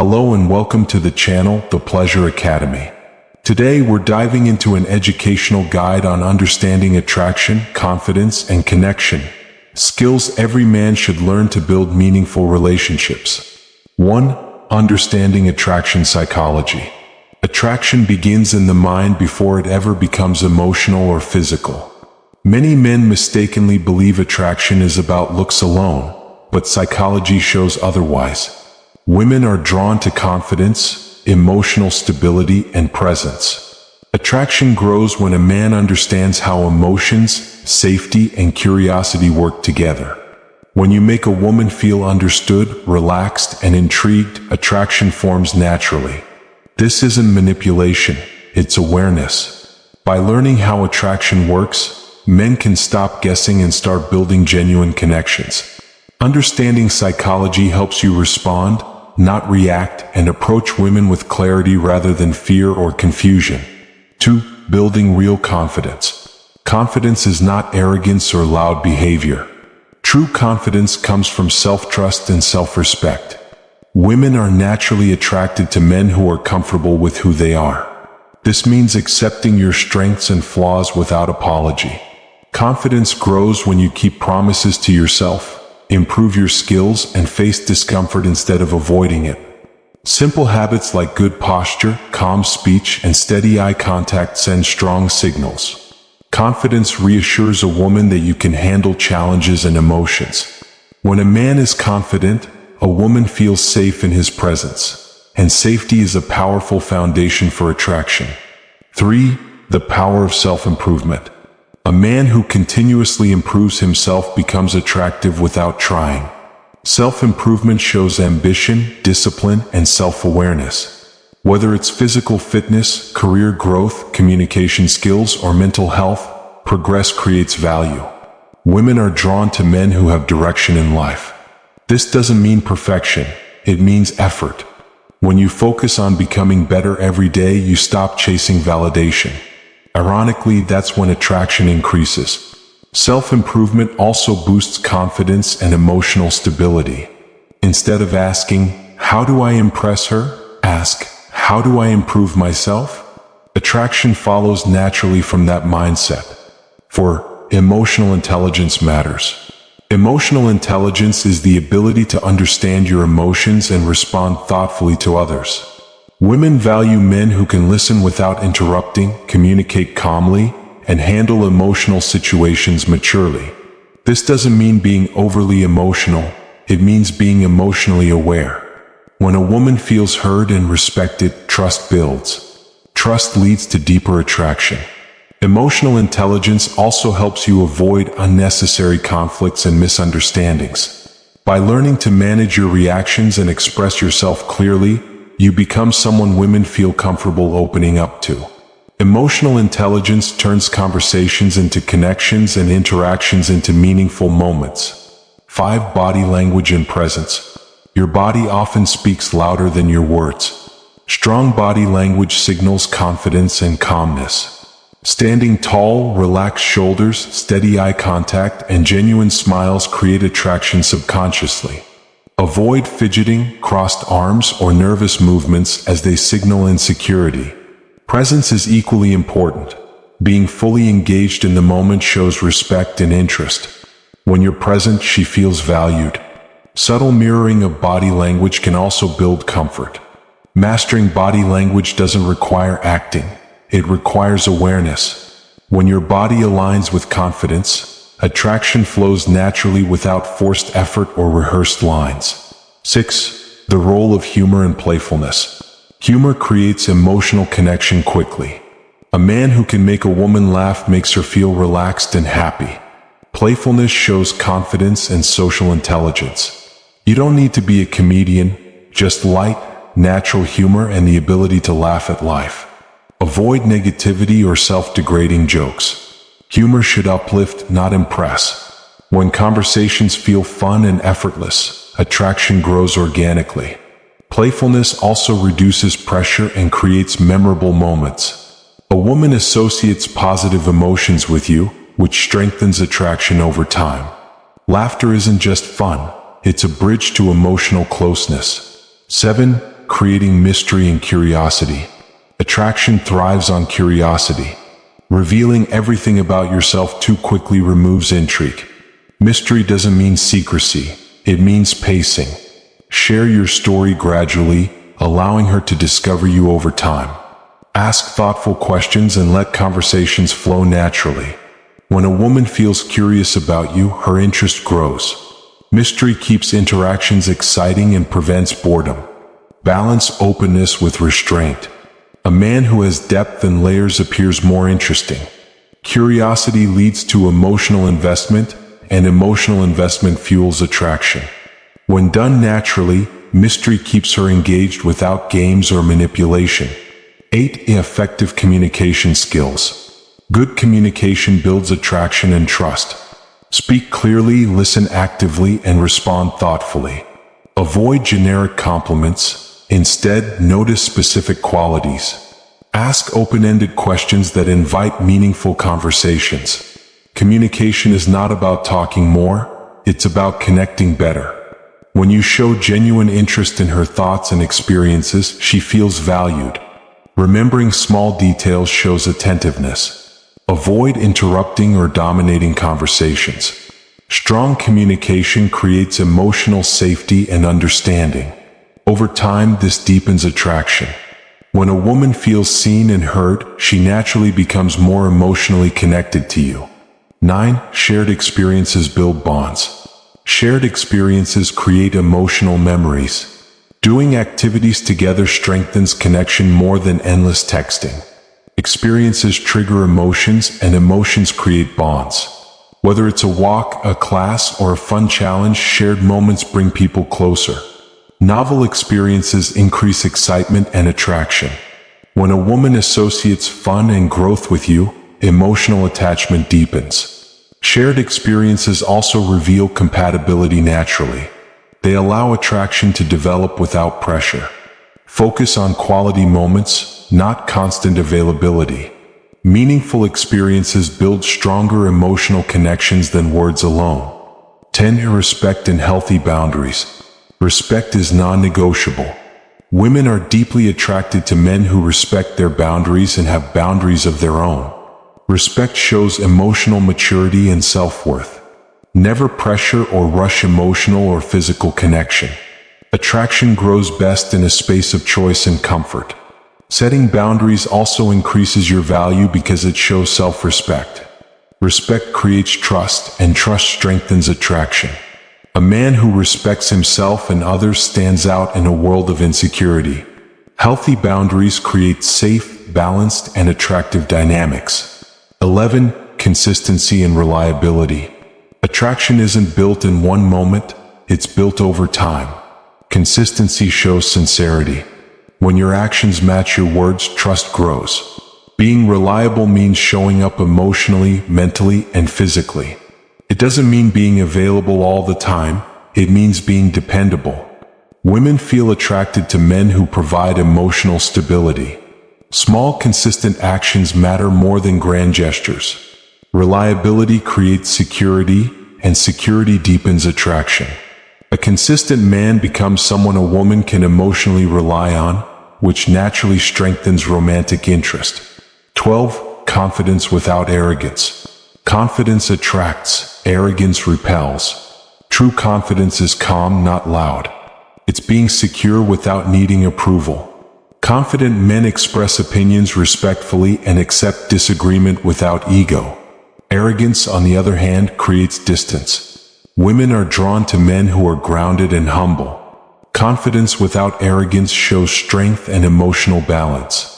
Hello and welcome to the channel, The Pleasure Academy. Today we're diving into an educational guide on understanding attraction, confidence, and connection. Skills every man should learn to build meaningful relationships. 1. Understanding attraction psychology. Attraction begins in the mind before it ever becomes emotional or physical. Many men mistakenly believe attraction is about looks alone, but psychology shows otherwise. Women are drawn to confidence, emotional stability, and presence. Attraction grows when a man understands how emotions, safety, and curiosity work together. When you make a woman feel understood, relaxed, and intrigued, attraction forms naturally. This isn't manipulation, it's awareness. By learning how attraction works, men can stop guessing and start building genuine connections. Understanding psychology helps you respond, not react, and approach women with clarity rather than fear or confusion. 2. Building real confidence. Confidence is not arrogance or loud behavior. True confidence comes from self-trust and self-respect. Women are naturally attracted to men who are comfortable with who they are. This means accepting your strengths and flaws without apology. Confidence grows when you keep promises to yourself, improve your skills, and face discomfort instead of avoiding it. Simple habits like good posture, calm speech, and steady eye contact send strong signals. Confidence reassures a woman that you can handle challenges and emotions. When a man is confident, a woman feels safe in his presence, and safety is a powerful foundation for attraction. 3. The power of self-improvement. A man who continuously improves himself becomes attractive without trying. Self-improvement shows ambition, discipline, and self-awareness. Whether it's physical fitness, career growth, communication skills, or mental health, progress creates value. Women are drawn to men who have direction in life. This doesn't mean perfection, it means effort. When you focus on becoming better every day, you stop chasing validation. Ironically, that's when attraction increases. Self-improvement also boosts confidence and emotional stability. Instead of asking, "How do I impress her?" ask, "How do I improve myself?" Attraction follows naturally from that mindset. 4. Emotional intelligence matters. Emotional intelligence is the ability to understand your emotions and respond thoughtfully to others. Women value men who can listen without interrupting, communicate calmly, and handle emotional situations maturely. This doesn't mean being overly emotional, it means being emotionally aware. When a woman feels heard and respected, trust builds. Trust leads to deeper attraction. Emotional intelligence also helps you avoid unnecessary conflicts and misunderstandings. By learning to manage your reactions and express yourself clearly, you become someone women feel comfortable opening up to. Emotional intelligence turns conversations into connections and interactions into meaningful moments. 5. Body language and presence. Your body often speaks louder than your words. Strong body language signals confidence and calmness. Standing tall, relaxed shoulders, steady eye contact, and genuine smiles create attraction subconsciously. Avoid fidgeting, crossed arms, or nervous movements as they signal insecurity. Presence is equally important. Being fully engaged in the moment shows respect and interest. When you're present, she feels valued. Subtle mirroring of body language can also build comfort. Mastering body language doesn't require acting. It requires awareness. When your body aligns with confidence, attraction flows naturally without forced effort or rehearsed lines. 6. The role of humor and playfulness. Humor creates emotional connection quickly. A man who can make a woman laugh makes her feel relaxed and happy. Playfulness shows confidence and social intelligence. You don't need to be a comedian, just light, natural humor and the ability to laugh at life. Avoid negativity or self-degrading jokes. Humor should uplift, not impress. When conversations feel fun and effortless, attraction grows organically. Playfulness also reduces pressure and creates memorable moments. A woman associates positive emotions with you, which strengthens attraction over time. Laughter isn't just fun, it's a bridge to emotional closeness. 7. creating mystery and curiosity. Attraction thrives on curiosity. Revealing everything about yourself too quickly removes intrigue. Mystery doesn't mean secrecy, it means pacing. Share your story gradually, allowing her to discover you over time. Ask thoughtful questions and let conversations flow naturally. When a woman feels curious about you, her interest grows. Mystery keeps interactions exciting and prevents boredom. Balance openness with restraint. A man who has depth and layers appears more interesting. Curiosity leads to emotional investment, and emotional investment fuels attraction. When done naturally, mystery keeps her engaged without games or manipulation. 8. Effective communication skills. Good communication builds attraction and trust. Speak clearly, listen actively, and respond thoughtfully. Avoid generic compliments. Instead, notice specific qualities. Ask open-ended questions that invite meaningful conversations. Communication is not about talking more, it's about connecting better. When you show genuine interest in her thoughts and experiences, she feels valued. Remembering small details shows attentiveness. Avoid interrupting or dominating conversations. Strong communication creates emotional safety and understanding. Over time, this deepens attraction. When a woman feels seen and heard, she naturally becomes more emotionally connected to you. 9. Shared experiences build bonds. Shared experiences create emotional memories. Doing activities together strengthens connection more than endless texting. Experiences trigger emotions, and emotions create bonds. Whether it's a walk, a class, or a fun challenge, shared moments bring people closer. Novel experiences increase excitement and attraction. When a woman associates fun and growth with you, emotional attachment deepens. Shared experiences also reveal compatibility naturally. They allow attraction to develop without pressure. Focus on quality moments, not constant availability. Meaningful experiences build stronger emotional connections than words alone. 10. Respect and healthy boundaries. Respect is non-negotiable. Women are deeply attracted to men who respect their boundaries and have boundaries of their own. Respect shows emotional maturity and self-worth. Never pressure or rush emotional or physical connection. Attraction grows best in a space of choice and comfort. Setting boundaries also increases your value because it shows self-respect. Respect creates trust, and trust strengthens attraction. A man who respects himself and others stands out in a world of insecurity. Healthy boundaries create safe, balanced, and attractive dynamics. 11. Consistency and reliability. Attraction isn't built in one moment, it's built over time. Consistency shows sincerity. When your actions match your words, trust grows. Being reliable means showing up emotionally, mentally, and physically. It doesn't mean being available all the time, it means being dependable. Women feel attracted to men who provide emotional stability. Small, consistent actions matter more than grand gestures. Reliability creates security, and security deepens attraction. A consistent man becomes someone a woman can emotionally rely on, which naturally strengthens romantic interest. 12. Confidence without arrogance. Confidence attracts, arrogance repels. True confidence is calm, not loud. It's being secure without needing approval. Confident men express opinions respectfully and accept disagreement without ego. Arrogance, on the other hand, creates distance. Women are drawn to men who are grounded and humble. Confidence without arrogance shows strength and emotional balance.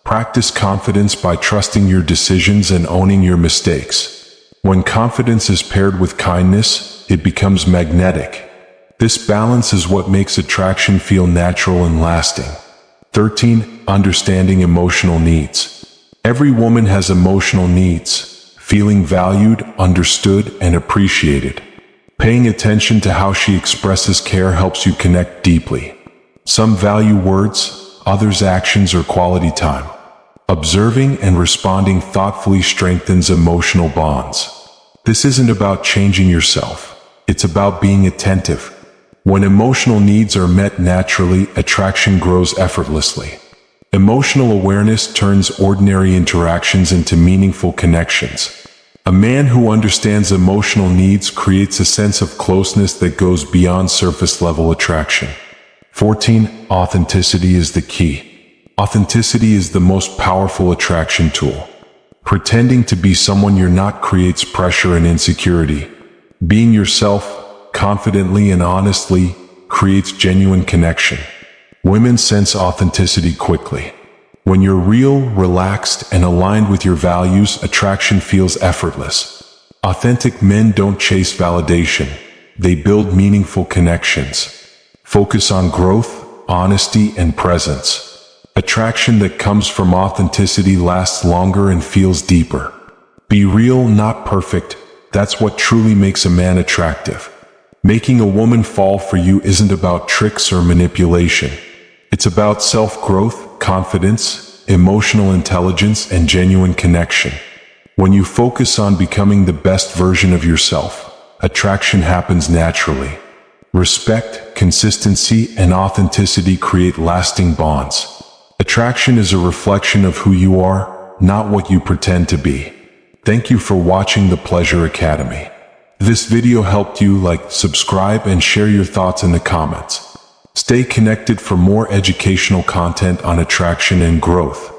Practice confidence by trusting your decisions and owning your mistakes. When confidence is paired with kindness, it becomes magnetic. This balance is what makes attraction feel natural and lasting. 13. Understanding emotional needs. Every woman has emotional needs. Feeling valued, understood, and appreciated. Paying attention to how she expresses care helps you connect deeply. Some value words, others actions or quality time. Observing and responding thoughtfully strengthens emotional bonds. This isn't about changing yourself. It's about being attentive. When emotional needs are met naturally, attraction grows effortlessly. Emotional awareness turns ordinary interactions into meaningful connections. A man who understands emotional needs creates a sense of closeness that goes beyond surface-level attraction. 14. Authenticity is the key. Authenticity is the most powerful attraction tool. Pretending to be someone you're not creates pressure and insecurity. Being yourself, confidently and honestly, creates genuine connection. Women sense authenticity quickly. When you're real, relaxed, and aligned with your values, attraction feels effortless. Authentic men don't chase validation. They build meaningful connections. Focus on growth, honesty, and presence. Attraction that comes from authenticity lasts longer and feels deeper. Be real, not perfect. That's what truly makes a man attractive. Making a woman fall for you isn't about tricks or manipulation. It's about self-growth, confidence, emotional intelligence, and genuine connection. When you focus on becoming the best version of yourself, attraction happens naturally. Respect, consistency, and authenticity create lasting bonds. Attraction is a reflection of who you are, not what you pretend to be. Thank you for watching the Pleasure Academy. This video helped you, like, subscribe, and share your thoughts in the comments. Stay connected for more educational content on attraction and growth.